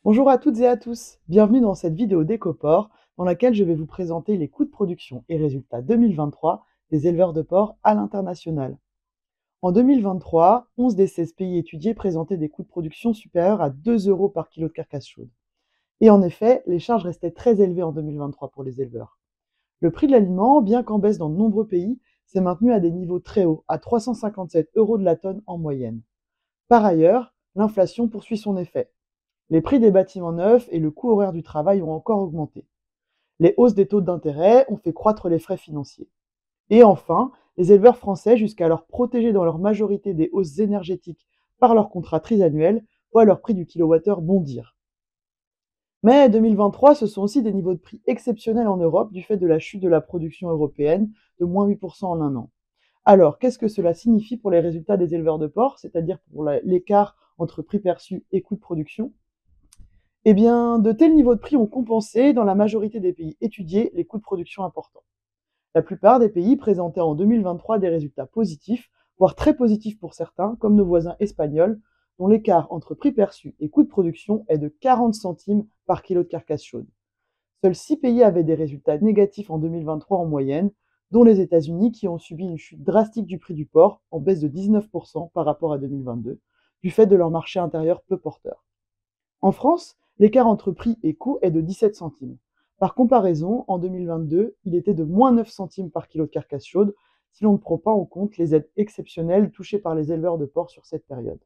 Bonjour à toutes et à tous, bienvenue dans cette vidéo d'Ecoport dans laquelle je vais vous présenter les coûts de production et résultats 2023 des éleveurs de porc à l'international. En 2023, 11 des 16 pays étudiés présentaient des coûts de production supérieurs à 2 € par kilo de carcasse chaude. Et en effet, les charges restaient très élevées en 2023 pour les éleveurs. Le prix de l'aliment, bien qu'en baisse dans de nombreux pays, s'est maintenu à des niveaux très hauts, à 357 € de la tonne en moyenne. Par ailleurs, l'inflation poursuit son effet. Les prix des bâtiments neufs et le coût horaire du travail ont encore augmenté. Les hausses des taux d'intérêt ont fait croître les frais financiers. Et enfin, les éleveurs français, jusqu'alors protégés dans leur majorité des hausses énergétiques par leurs contrats trisannuels, voient leur prix du kilowattheure bondir. Mais 2023, ce sont aussi des niveaux de prix exceptionnels en Europe du fait de la chute de la production européenne de moins 8% en un an. Alors, qu'est-ce que cela signifie pour les résultats des éleveurs de porc, c'est-à-dire pour l'écart entre prix perçu et coût de production? Eh bien, de tels niveaux de prix ont compensé, dans la majorité des pays étudiés, les coûts de production importants. La plupart des pays présentaient en 2023 des résultats positifs, voire très positifs pour certains, comme nos voisins espagnols, dont l'écart entre prix perçu et coût de production est de 40 centimes par kilo de carcasse chaude. Seuls 6 pays avaient des résultats négatifs en 2023 en moyenne, dont les États-Unis qui ont subi une chute drastique du prix du porc, en baisse de 19% par rapport à 2022, du fait de leur marché intérieur peu porteur. En France, l'écart entre prix et coût est de 17 centimes. Par comparaison, en 2022, il était de moins 9 centimes par kilo de carcasse chaude, si l'on ne prend pas en compte les aides exceptionnelles touchées par les éleveurs de porc sur cette période.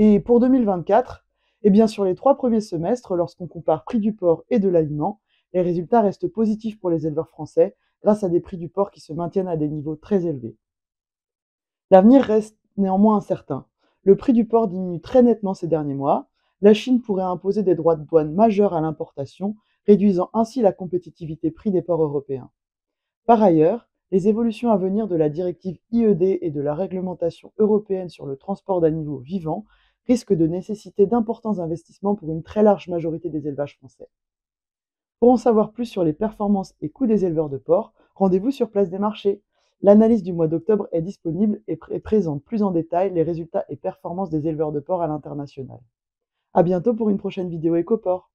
Et pour 2024, eh bien sur les 3 premiers semestres, lorsqu'on compare prix du porc et de l'aliment, les résultats restent positifs pour les éleveurs français, grâce à des prix du porc qui se maintiennent à des niveaux très élevés. L'avenir reste néanmoins incertain. Le prix du porc diminue très nettement ces derniers mois. La Chine pourrait imposer des droits de douane majeurs à l'importation, réduisant ainsi la compétitivité prix des porcs européens. Par ailleurs, les évolutions à venir de la directive IED et de la réglementation européenne sur le transport d'animaux vivants risquent de nécessiter d'importants investissements pour une très large majorité des élevages français. Pour en savoir plus sur les performances et coûts des éleveurs de porc, rendez-vous sur Place des Marchés. L'analyse du mois d'octobre est disponible et présente plus en détail les résultats et performances des éleveurs de porc à l'international. À bientôt pour une prochaine vidéo Ecoport.